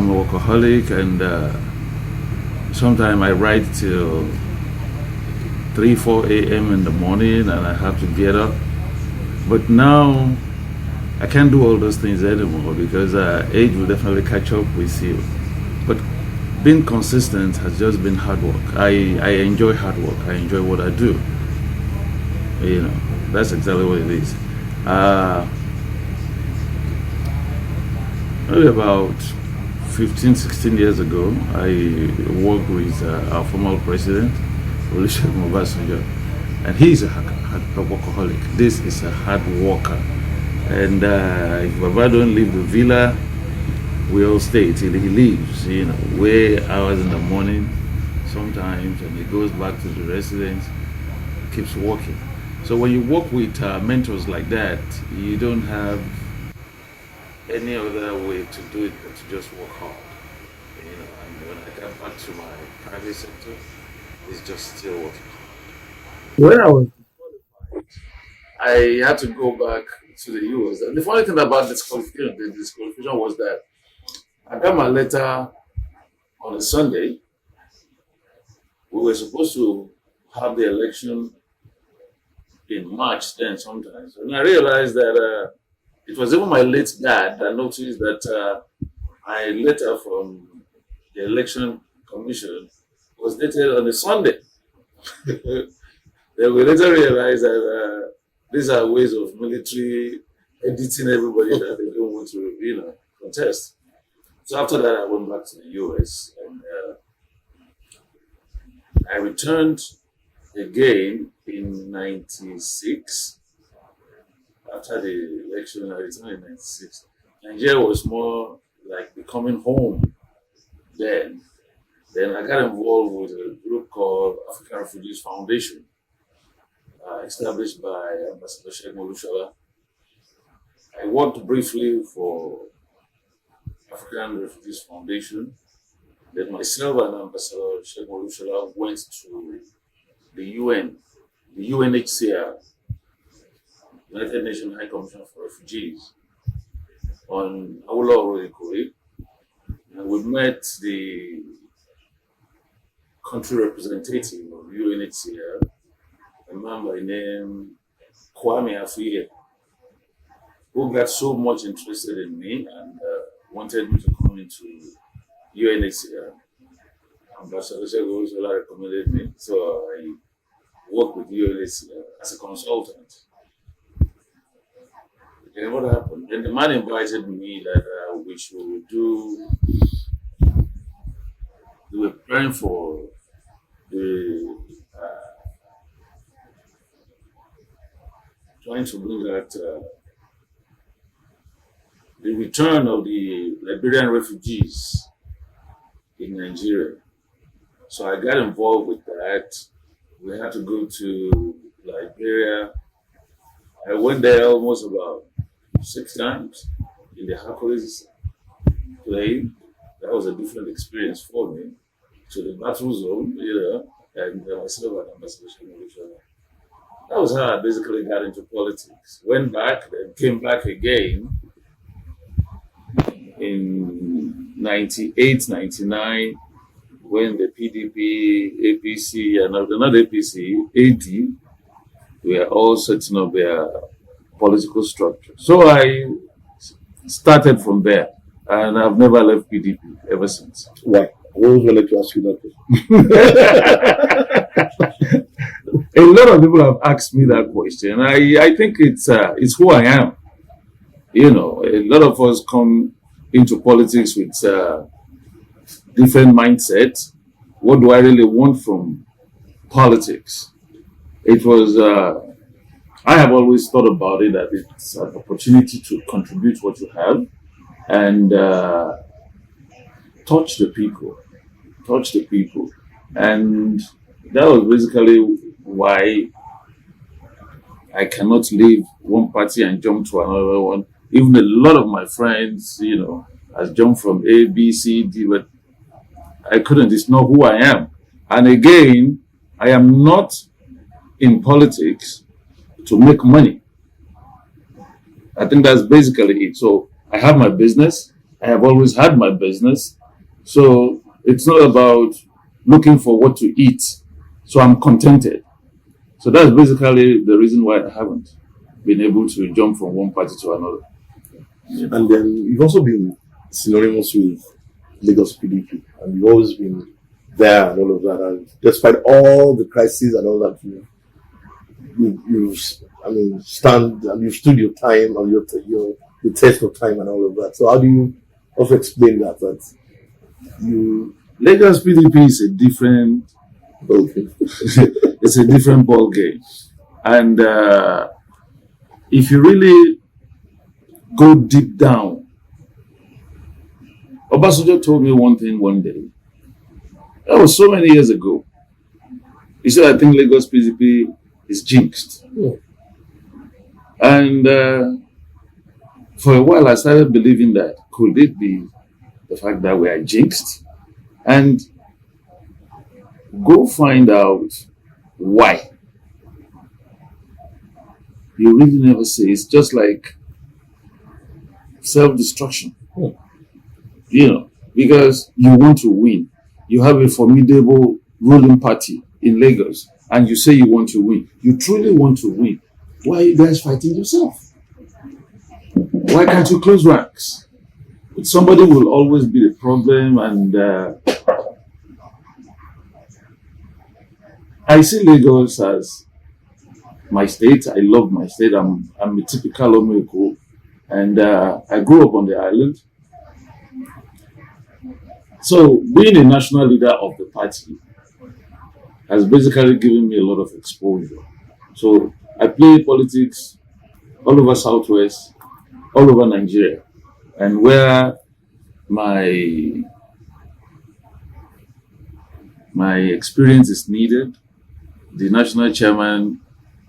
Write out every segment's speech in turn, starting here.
I'm a workaholic, and sometimes I write till 3, 4 a.m. in the morning, and I have to get up. But now I can't do all those things anymore because age will definitely catch up with you. But being consistent has just been hard work. I enjoy hard work. I enjoy what I do. You know, that's exactly what it is. Maybe about 15, 16 years ago, I worked with our former president, Olusegun Obasanjo, and he's a workaholic. This is a hard worker. And if Baba don't leave the villa, we all stay till he leaves, you know, way hours in the morning sometimes, and he goes back to the residence, keeps working. So when you work with mentors like that, you don't have any other way to do it but to just work hard. You know, and when I get back to my private sector, it's just still working hard. When I was disqualified, I had to go back to the US. And the funny thing about the disqualification was that I got my letter on a Sunday. We were supposed to have the election in March then sometimes. And I realized that it was even my late dad that noticed that my letter from the election commission was dated on a Sunday. Then we later realized that these are ways of military editing everybody that they don't want to, you know, contest. So after that, I went back to the US, and I returned again in '96. After the election, I returned in '96. Nigeria was more like becoming home then. Then I got involved with a group called African Refugees Foundation, established by Ambassador Sheikh Molushala. I worked briefly for African Refugees Foundation. Then myself and Ambassador Sheikh Molushala went to the UN, the UNHCR, United Nations High Commission for Refugees, on Awolowo Ikore. And we met the country representative of UNHCR, a man by name Kwame Afiye, who got so much interested in me and wanted me to come into UNHCR. Ambassador Sheikh recommended me, so I worked with UNHCR as a consultant. Then what happened? Then the man invited me that we should do. We were preparing for the trying to bring out the return of the Liberian refugees in Nigeria. So I got involved with that. We had to go to Liberia. I went there almost about 6 times in the Hercules plane. That was a different experience for me. To the battle zone, you know, and myself and Ambassador Sheikh. That was how I basically got into politics. Went back, then came back again in 98, 99, when the PDP, APC, and not APC, AD, were all setting up their political structure. So I started from there, and I've never left PDP ever since. Why? I always wanted to ask you that question. A lot of people have asked me that question. I think it's who I am. You know, a lot of us come into politics with different mindsets. What do I really want from politics? It was, I have always thought about it that it's an opportunity to contribute what you have and touch the people. And that was basically why I cannot leave one party and jump to another one. Even a lot of my friends, you know, has jumped from A, B, C, D, but I couldn't. It's not who I am. And again, I am not in politics to make money. I think that's basically it. So I have my business. I have always had my business. So it's not about looking for what to eat. So I'm contented. So that's basically the reason why I haven't been able to jump from one party to another. And then you've also been synonymous with Lagos PDP, and you've always been there and all of that. And despite all the crises and all that, you've stood your time and your test of time and all of that. So how do you also explain that Lagos PDP is a different it's a different ball game, and if you really go deep down, Obasanjo told me one thing one day. That was so many years ago. He said, "I think Lagos PDP is jinxed," and for a while I started believing that could it be the fact that we are jinxed, and go find out why. You really never say. It's just like self-destruction. Because you want to win. You have a formidable ruling party in Lagos and you say you want to win. You truly want to win. Why are you guys fighting yourself? Why can't you close ranks? Somebody will always be the problem, and I see Lagos as my state. I love my state. I'm a typical Omeko, and I grew up on the island. So being a national leader of the party has basically given me a lot of exposure. So I play politics all over Southwest, all over Nigeria, and where my experience is needed, the national chairman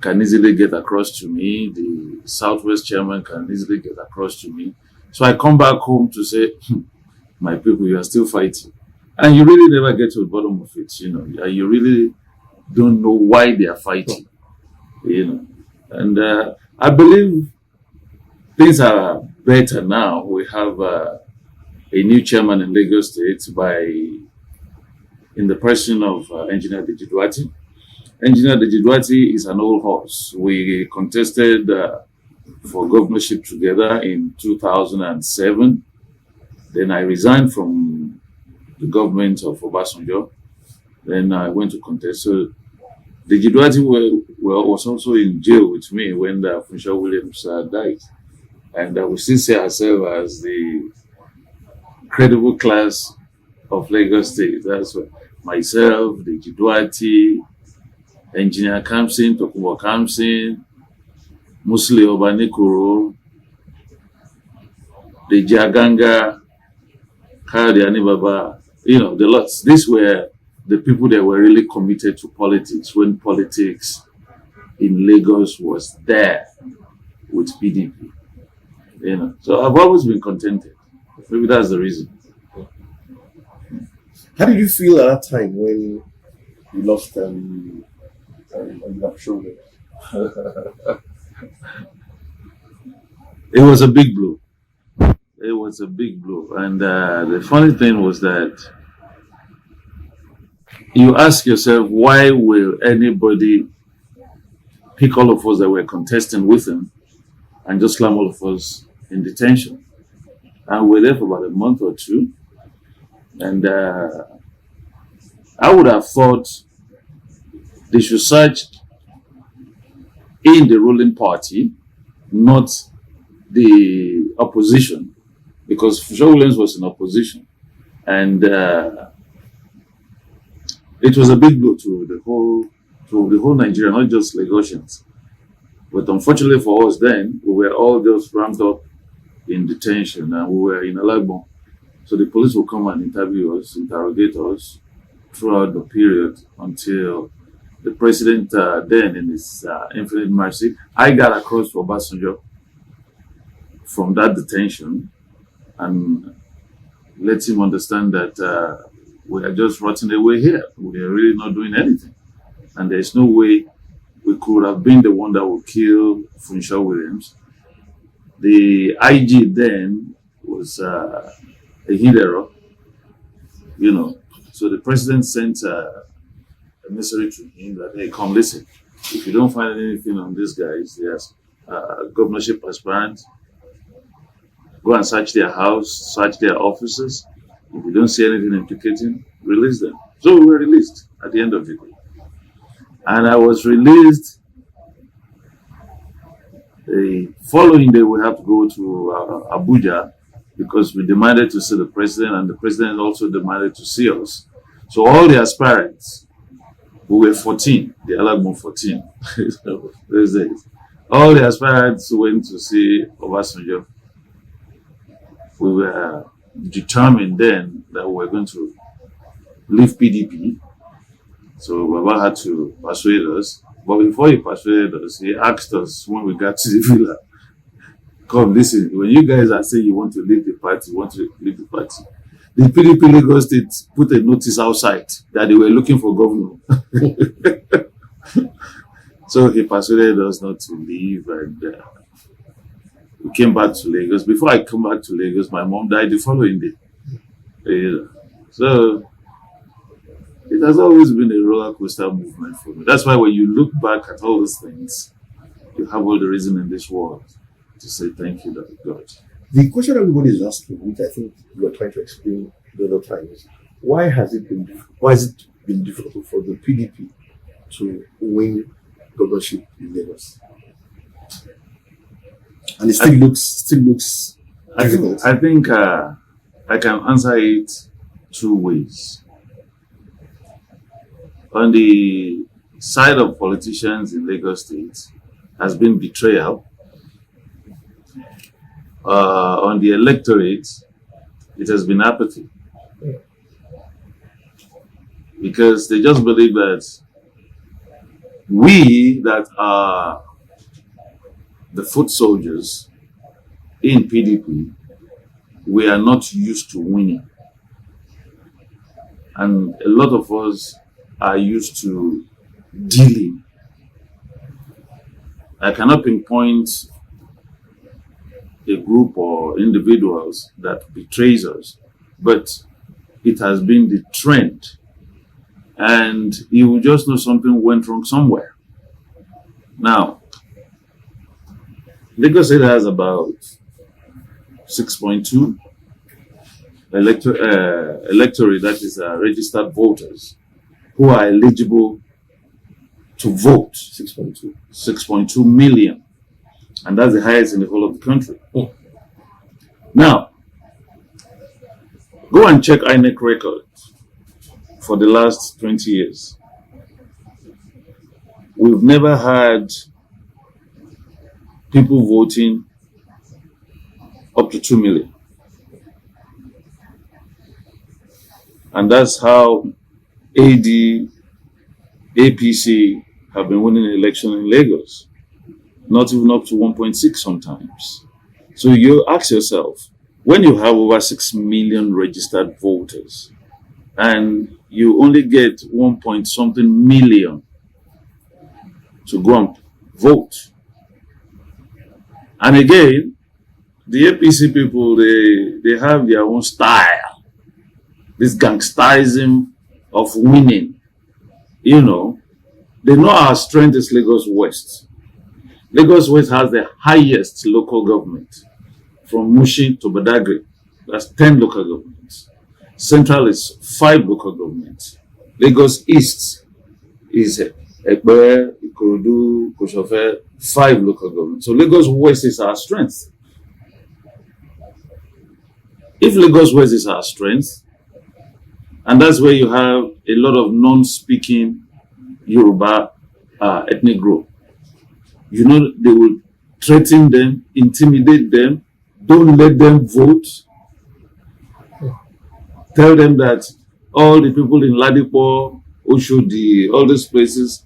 can easily get across to me. The Southwest chairman can easily get across to me. So I come back home to say, my people, you are still fighting. And you really never get to the bottom of it, You really don't know why they are fighting, And I believe things are better now. We have a new chairman in Lagos State in the person of Engineer Deji. Engineer Deji is an old horse. We contested for governorship together in 2007. Then I resigned from the government of Obasanjo. Then I went to contest. So Deji was also in jail with me when Funshaw Williams died. And we still see ourselves as the credible class of Lagos State. That's what myself, Deji, Engineer Kamsin, Tokunbo Kamsin, Musli Obanikoro, Deji Aganga, Kayode Anibaba, the lots. These were the people that were really committed to politics when politics in Lagos was there with PDP. So I've always been contented. Maybe that's the reason. How did you feel at that time when you lost shoulder? It was a big blow. It was a big blow. And the funny thing was that you ask yourself, why will anybody pick all of us that were contesting with him and just slam all of us in detention? And we were there for about a month or two. And I would have thought they should search in the ruling party, not the opposition, because Funshaw Williams was in opposition. And it was a big blow to the whole Nigeria, not just Lagosians. But unfortunately for us then, we were all just ramped up in detention, and we were in Alagbon. So the police will come and interrogate us throughout the period until the president then, in his infinite mercy, I got across to Obasanjo from that detention and let him understand that we are just rotting away here. We are really not doing anything. And there's no way we could have been the one that would kill Funshaw Williams. The IG then was was a hero, you know. So the president sent a message to him that, hey, come listen. If you don't find anything on these guys, there's governorship aspirants, go and search their house, search their offices. If you don't see anything implicating, release them. So we were released at the end of the day. And I was released. The following day, we have to go to Abuja because we demanded to see the president, and the president also demanded to see us. So all the aspirants, we were 14, the Alagmo 14, those days. All the aspirants went to see Obasanjo. We were determined then that we were going to leave PDP. So Baba had to persuade us. But before he persuaded us, he asked us when we got to the villa, come, listen, when you guys are saying you want to leave the party, the PDP Lagos State put a notice outside that they were looking for governor. So he persuaded us not to leave, and we came back to Lagos. Before I come back to Lagos, my mom died the following day. So it has always been a roller coaster movement for me. That's why when you look back at all these things, you have all the reason in this world to say thank you, God. The question everybody is asking, which I think you were trying to explain the other time, is why has it been difficult for the PDP to win governorship in Lagos? And it still looks difficult. I think I can answer it two ways. On the side of politicians in Lagos State has been betrayal. On the electorate, it has been apathy. Because they just believe that we that are the foot soldiers in PDP, we are not used to winning. And a lot of us are used to dealing. I cannot pinpoint a group or individuals that betrays us, but it has been the trend. And you will just know something went wrong somewhere. Now, Lagos State has about 6.2 electorate, that is registered voters, who are eligible to vote. 6.2 million. And that's the highest in the whole of the country. Now, go and check INEC records for the last 20 years. We've never had people voting up to 2 million. And that's how AD, APC have been winning the election in Lagos. Not even up to 1.6 sometimes. So you ask yourself, when you have over 6 million registered voters and you only get 1 point something million to go and vote. And again, the APC people, they have their own style. This gangsterism of winning. You know, they know our strength is Lagos West. Lagos West has the highest local government, from Mushin to Badagry. That's 10 local governments. Central is 5 local governments. Lagos East is Ekbe, Ikorodu, Koshofe, 5 local governments. So Lagos West is our strength. If Lagos West is our strength, and that's where you have a lot of non-speaking Yoruba ethnic group, you know, they will threaten them, intimidate them, don't let them vote. Tell them that all the people in Ladipo, Oshodi, all these places,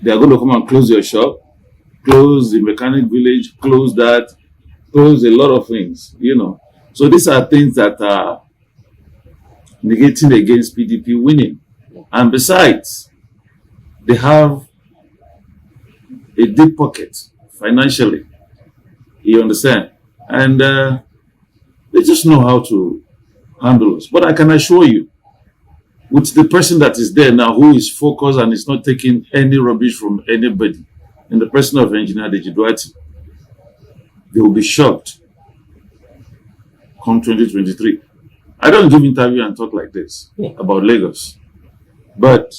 they are going to come and close your shop, close the mechanic village, close that, close a lot of things, you know. So these are things that are negating against PDP winning. And besides, they have a deep pocket financially. You understand? And They just know how to handle us. But I can assure you, with the person that is there now who is focused and is not taking any rubbish from anybody, in the person of Engineer Deji Duarte, they will be shocked come 2023. I don't give interview and talk like this about Lagos, but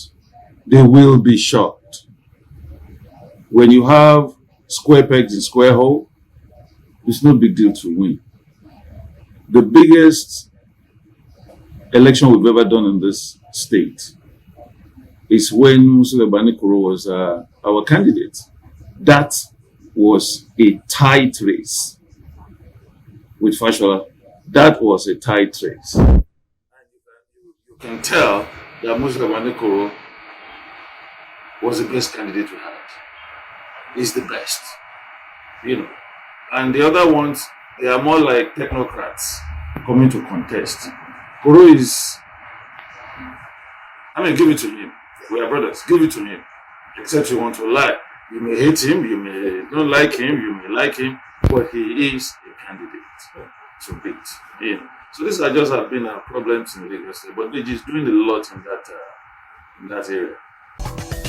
they will be shocked. When you have square pegs in square hole, it's no big deal to win. The biggest election we've ever done in this state is when Musa Bani Kuro was our candidate. That was a tight race with Fashola. That was a tight race. And you can tell that Musa Bani Kuro was the best candidate we had. He's the best, you know. And the other ones, they are more like technocrats coming to contest. Kuro is, give it to him. We are brothers, give it to him. Except you want to lie. You may hate him, you may not like him, you may like him, but he is a candidate to beat. You know. So these are just have been our problems in Lagos, but they're just doing a lot in that area.